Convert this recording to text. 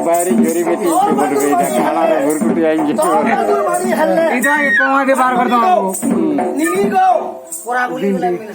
বাইরে জরি বেটি বলবে এটা খালার ঘুরঘুটি আইন এটা কমাতে বার করতে পারবো নিগি গো ওরা গুলি লাগবে না